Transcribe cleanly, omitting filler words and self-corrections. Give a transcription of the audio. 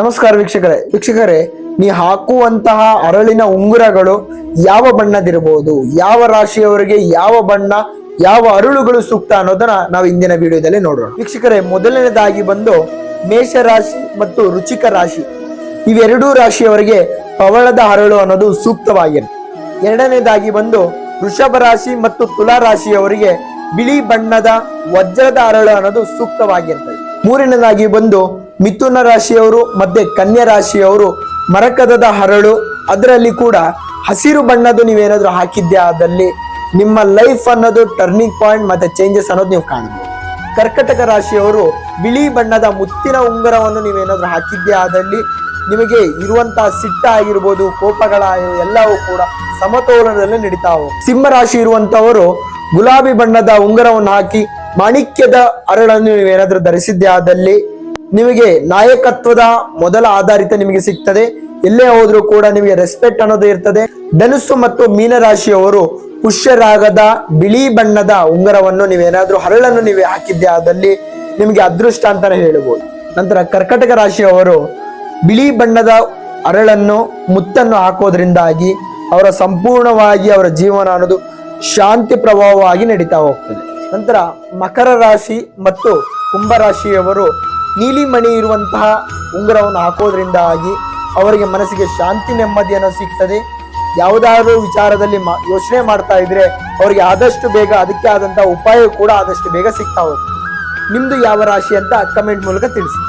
ನಮಸ್ಕಾರ ವೀಕ್ಷಕರೇ ನೀ ಹಾಕುವಂತಹ ಅರಳಿನ ಉಂಗುರಗಳು ಯಾವ ಬಣ್ಣದಿರಬಹುದು, ಯಾವ ರಾಶಿಯವರಿಗೆ ಯಾವ ಬಣ್ಣ, ಯಾವ ಅರಳುಗಳು ಸೂಕ್ತ ಅನ್ನೋದನ್ನ ನಾವು ಇಂದಿನ ವಿಡಿಯೋದಲ್ಲಿ ನೋಡೋಣ. ವೀಕ್ಷಕರೇ, ಮೊದಲನೇದಾಗಿ ಬಂದು ಮೇಷ ರಾಶಿ ಮತ್ತು ರುಚಿಕ ರಾಶಿ, ಇವೆರಡೂ ರಾಶಿಯವರಿಗೆ ಪವಳದ ಅರಳು ಅನ್ನೋದು ಸೂಕ್ತವಾಗಿರುತ್ತೆ. ಎರಡನೇದಾಗಿ ಬಂದು ವೃಷಭ ರಾಶಿ ಮತ್ತು ತುಲಾ ರಾಶಿಯವರಿಗೆ ಬಿಳಿ ಬಣ್ಣದ ವಜ್ರದ ಅರಳು ಅನ್ನೋದು ಸೂಕ್ತವಾಗಿರ್ತದೆ. ಮೂರನೇದಾಗಿ ಬಂದು ಮಿಥುನ ರಾಶಿಯವರು ಮತ್ತೆ ಕನ್ಯಾ ರಾಶಿಯವರು ಮರಕದದ ಹರಳು, ಅದರಲ್ಲಿ ಕೂಡ ಹಸಿರು ಬಣ್ಣದ್ದು ನೀವೇನಾದ್ರೂ ಹಾಕಿದ್ದೆ ಆದಲ್ಲಿ ನಿಮ್ಮ ಲೈಫ್ ಅನ್ನೋದು ಟರ್ನಿಂಗ್ ಪಾಯಿಂಟ್ ಮತ್ತೆ ಚೇಂಜಸ್ ಅನ್ನೋದು ನೀವು ಕಾಣಬಹುದು. ಕರ್ಕಟಕ ರಾಶಿಯವರು ಬಿಳಿ ಬಣ್ಣದ ಮುತ್ತಿನ ಉಂಗುರವನ್ನು ನೀವೇನಾದ್ರೂ ಹಾಕಿದ್ದೆ ಆದಲ್ಲಿ ನಿಮಗೆ ಇರುವಂತಹ ಸಿಟ್ಟ ಆಗಿರ್ಬೋದು, ಕೋಪಗಳ ಎಲ್ಲವೂ ಕೂಡ ಸಮತೋಲನದಲ್ಲಿ ನಡೀತಾ ಹೋಗುತ್ತೆ. ಸಿಂಹ ರಾಶಿ ಇರುವಂತವರು ಗುಲಾಬಿ ಬಣ್ಣದ ಉಂಗುರವನ್ನು ಹಾಕಿ ಮಾಣಿಕ್ಯದ ಅರಳನ್ನು ನೀವೇನಾದ್ರೂ ಧರಿಸಿದ್ದೆ ಆದಲ್ಲಿ ನಿಮಗೆ ನಾಯಕತ್ವದ ಮೊದಲ ಆಧಾರಿತ ನಿಮಗೆ ಸಿಗ್ತದೆ. ಎಲ್ಲೇ ಹೋದ್ರೂ ಕೂಡ ನಿಮಗೆ ರೆಸ್ಪೆಕ್ಟ್ ಅನ್ನೋದು ಇರ್ತದೆ. ಧನುಸ್ಸು ಮತ್ತು ಮೀನರಾಶಿಯವರು ಪುಷ್ಯರಾಗದ ಬಿಳಿ ಬಣ್ಣದ ಉಂಗುರವನ್ನು ನೀವೇನಾದ್ರೂ ಹರಳನ್ನು ನೀವೇ ಹಾಕಿದ್ದೆ ಆದಲ್ಲಿ ನಿಮಗೆ ಅದೃಷ್ಟ ಅಂತಾನೆ ಹೇಳಬಹುದು. ನಂತರ ಕರ್ಕಟಕ ರಾಶಿಯವರು ಬಿಳಿ ಬಣ್ಣದ ಅರಳನ್ನು ಮುತ್ತನ್ನು ಹಾಕೋದ್ರಿಂದಾಗಿ ಅವರ ಸಂಪೂರ್ಣವಾಗಿ ಅವರ ಜೀವನ ಅನ್ನೋದು ಶಾಂತಿ ಪ್ರಭಾವವಾಗಿ ನಡೀತಾ ಹೋಗ್ತದೆ. ನಂತರ ಮಕರ ರಾಶಿ ಮತ್ತು ಕುಂಭರಾಶಿಯವರು ನೀಲಿ ಮಣಿ ಇರುವಂತಹ ಉಂಗುರವನ್ನು ಹಾಕೋದ್ರಿಂದಾಗಿ ಅವರಿಗೆ ಮನಸ್ಸಿಗೆ ಶಾಂತಿ ನೆಮ್ಮದಿಯನ್ನು ಸಿಗ್ತದೆ. ಯಾವುದಾದ್ರೂ ವಿಚಾರದಲ್ಲಿ ಯೋಚನೆ ಮಾಡ್ತಾ ಇದ್ರೆ ಅವರಿಗೆ ಆದಷ್ಟು ಬೇಗ ಅದಕ್ಕೆ ಆದಂತಹ ಉಪಾಯ ಕೂಡ ಆದಷ್ಟು ಬೇಗ ಸಿಗ್ತಾ ಹೋಗ್ತದೆ. ನಿಮ್ದು ಯಾವ ರಾಶಿ ಅಂತ ಕಮೆಂಟ್ ಮೂಲಕ ತಿಳಿಸಿ.